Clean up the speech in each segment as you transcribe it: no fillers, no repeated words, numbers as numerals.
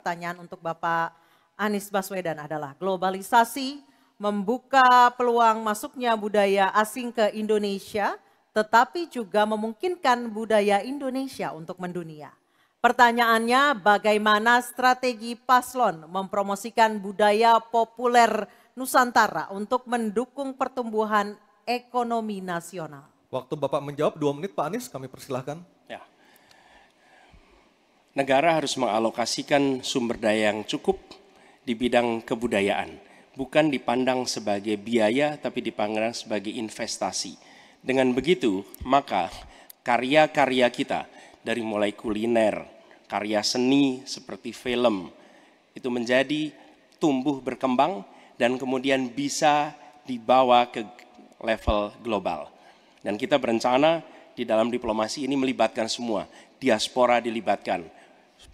pertanyaan untuk Bapak Anies Baswedan adalah globalisasi membuka peluang masuknya budaya asing ke Indonesia, tetapi juga memungkinkan budaya Indonesia untuk mendunia. Pertanyaannya, bagaimana strategi paslon mempromosikan budaya populer Nusantara untuk mendukung pertumbuhan ekonomi nasional? Waktu Bapak menjawab 2 menit Pak Anies, kami persilahkan. Ya. Negara harus mengalokasikan sumber daya yang cukup di bidang kebudayaan. Bukan dipandang sebagai biaya, tapi dipandang sebagai investasi. Dengan begitu, maka karya-karya kita, dari mulai kuliner, karya seni seperti film, itu menjadi tumbuh berkembang dan kemudian bisa dibawa ke level global. Dan kita berencana di dalam diplomasi ini melibatkan semua, diaspora dilibatkan,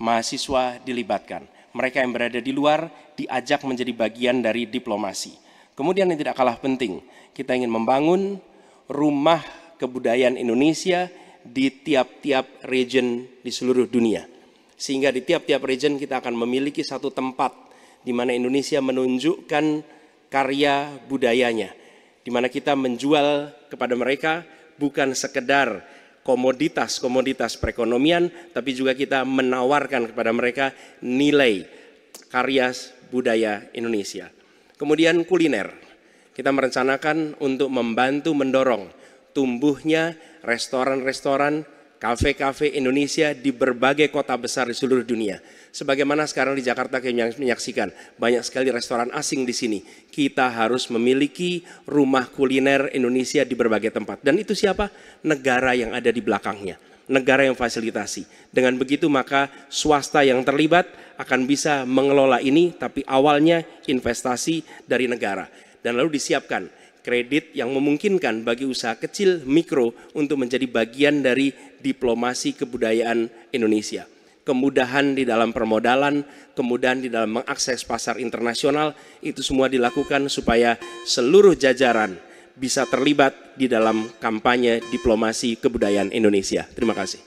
mahasiswa dilibatkan, mereka yang berada di luar diajak menjadi bagian dari diplomasi. Kemudian yang tidak kalah penting, kita ingin membangun rumah kebudayaan Indonesia di tiap-tiap region di seluruh dunia. Sehingga di tiap-tiap region kita akan memiliki satu tempat di mana Indonesia menunjukkan karya budayanya, di mana kita menjual kepada mereka bukan sekedar komoditas-komoditas perekonomian, tapi juga kita menawarkan kepada mereka nilai karya budaya Indonesia. Kemudian kuliner, kita merencanakan untuk membantu mendorong tumbuhnya restoran-restoran, kafe-kafe Indonesia di berbagai kota besar di seluruh dunia. Sebagaimana sekarang di Jakarta kami menyaksikan banyak sekali restoran asing di sini. Kita harus memiliki rumah kuliner Indonesia di berbagai tempat. Dan itu siapa? Negara yang ada di belakangnya. Negara yang fasilitasi. Dengan begitu maka swasta yang terlibat akan bisa mengelola ini, tapi awalnya investasi dari negara. Dan lalu disiapkan kredit yang memungkinkan bagi usaha kecil, mikro untuk menjadi bagian dari diplomasi kebudayaan Indonesia. Kemudahan di dalam permodalan, kemudahan di dalam mengakses pasar internasional, itu semua dilakukan supaya seluruh jajaran bisa terlibat di dalam kampanye diplomasi kebudayaan Indonesia. Terima kasih.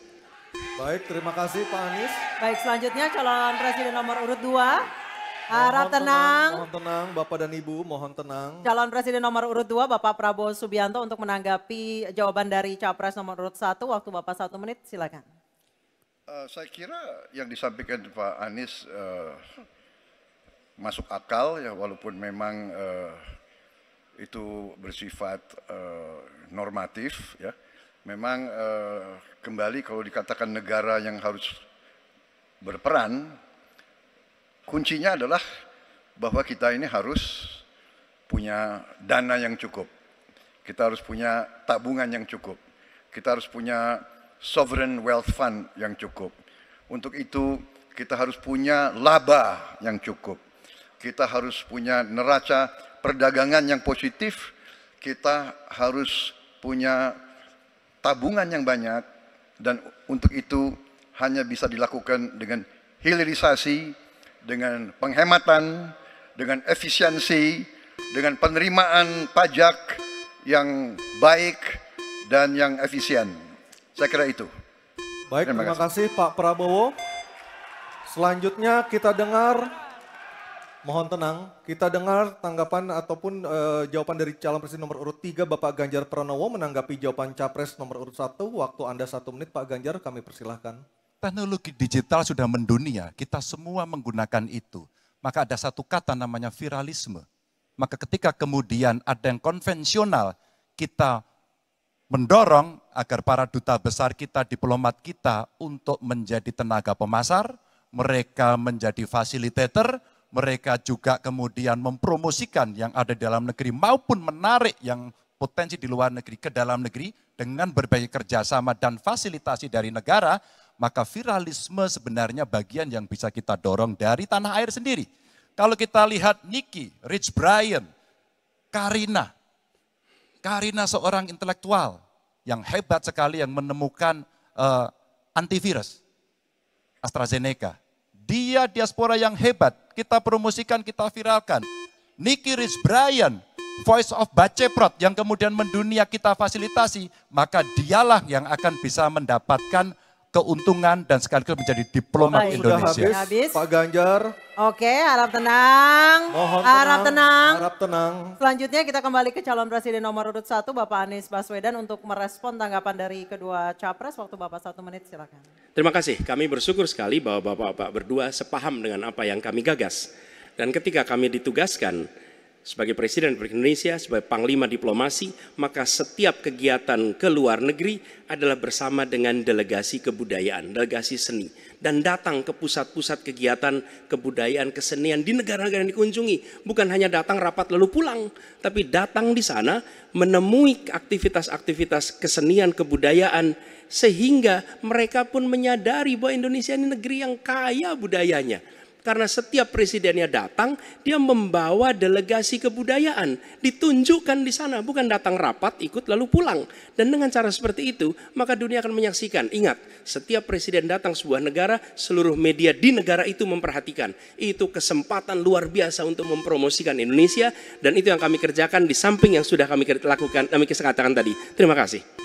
Baik, terima kasih Pak Anies. Baik, selanjutnya calon presiden nomor urut 2. Harap tenang. Mohon tenang, Bapak dan Ibu, mohon tenang. Calon presiden nomor urut 2, Bapak Prabowo Subianto untuk menanggapi jawaban dari capres nomor urut 1. Waktu Bapak 1 menit, silakan. Saya kira yang disampaikan Pak Anies masuk akal ya, walaupun memang itu bersifat normatif ya. Memang kembali kalau dikatakan negara yang harus berperan, kuncinya adalah bahwa kita ini harus punya dana yang cukup. Kita harus punya tabungan yang cukup. Kita harus punya sovereign wealth fund yang cukup. Untuk itu kita harus punya laba yang cukup. Kita harus punya neraca perdagangan yang positif. Kita harus punya tabungan yang banyak. Dan untuk itu hanya bisa dilakukan dengan hilirisasi, dengan penghematan, dengan efisiensi, dengan penerimaan pajak yang baik dan yang efisien. Saya kira itu. Baik, terima kasih Pak Prabowo. Selanjutnya kita dengar, mohon tenang, kita dengar tanggapan ataupun jawaban dari calon presiden nomor urut 3 Bapak Ganjar Pranowo menanggapi jawaban capres nomor urut 1. Waktu Anda 1 menit Pak Ganjar, kami persilahkan. Teknologi digital sudah mendunia, kita semua menggunakan itu. Maka ada satu kata namanya viralisme. Maka ketika kemudian ada yang konvensional, kita mendorong agar para duta besar kita, diplomat kita untuk menjadi tenaga pemasar, mereka menjadi fasilitator, mereka juga kemudian mempromosikan yang ada di dalam negeri maupun menarik yang potensi di luar negeri ke dalam negeri dengan berbagai kerjasama dan fasilitasi dari negara, maka viralisme sebenarnya bagian yang bisa kita dorong dari tanah air sendiri. Kalau kita lihat Nicky, Rich Brian, Karina seorang intelektual yang hebat sekali yang menemukan antivirus AstraZeneca. Dia diaspora yang hebat, kita promosikan, kita viralkan. Nicky Rich Brian, Voice of Baceprot yang kemudian mendunia kita fasilitasi, maka dialah yang akan bisa mendapatkan keuntungan, dan sekaligus menjadi diplomat Baik. Sudah Indonesia. habis, Habis. Pak Ganjar. Oke, harap tenang. Mohon Harap tenang. Harap tenang. Selanjutnya kita kembali ke calon presiden nomor urut 1, Bapak Anies Baswedan untuk merespon tanggapan dari kedua capres. Waktu Bapak 1 menit, silakan. Terima kasih, kami bersyukur sekali bahwa Bapak-Bapak berdua sepaham dengan apa yang kami gagas. Dan ketika kami ditugaskan sebagai Presiden Republik Indonesia, sebagai Panglima Diplomasi, maka setiap kegiatan ke luar negeri adalah bersama dengan delegasi kebudayaan, delegasi seni. Dan datang ke pusat-pusat kegiatan kebudayaan, kesenian di negara-negara yang dikunjungi. Bukan hanya datang rapat lalu pulang, tapi datang di sana menemui aktivitas-aktivitas kesenian, kebudayaan, sehingga mereka pun menyadari bahwa Indonesia ini negeri yang kaya budayanya. Karena setiap presidennya datang, dia membawa delegasi kebudayaan. Ditunjukkan di sana, bukan datang rapat, ikut lalu pulang. Dan dengan cara seperti itu, maka dunia akan menyaksikan. Ingat, setiap presiden datang sebuah negara, seluruh media di negara itu memperhatikan. Itu kesempatan luar biasa untuk mempromosikan Indonesia. Dan itu yang kami kerjakan di samping yang sudah kami lakukan, kami katakan tadi. Terima kasih.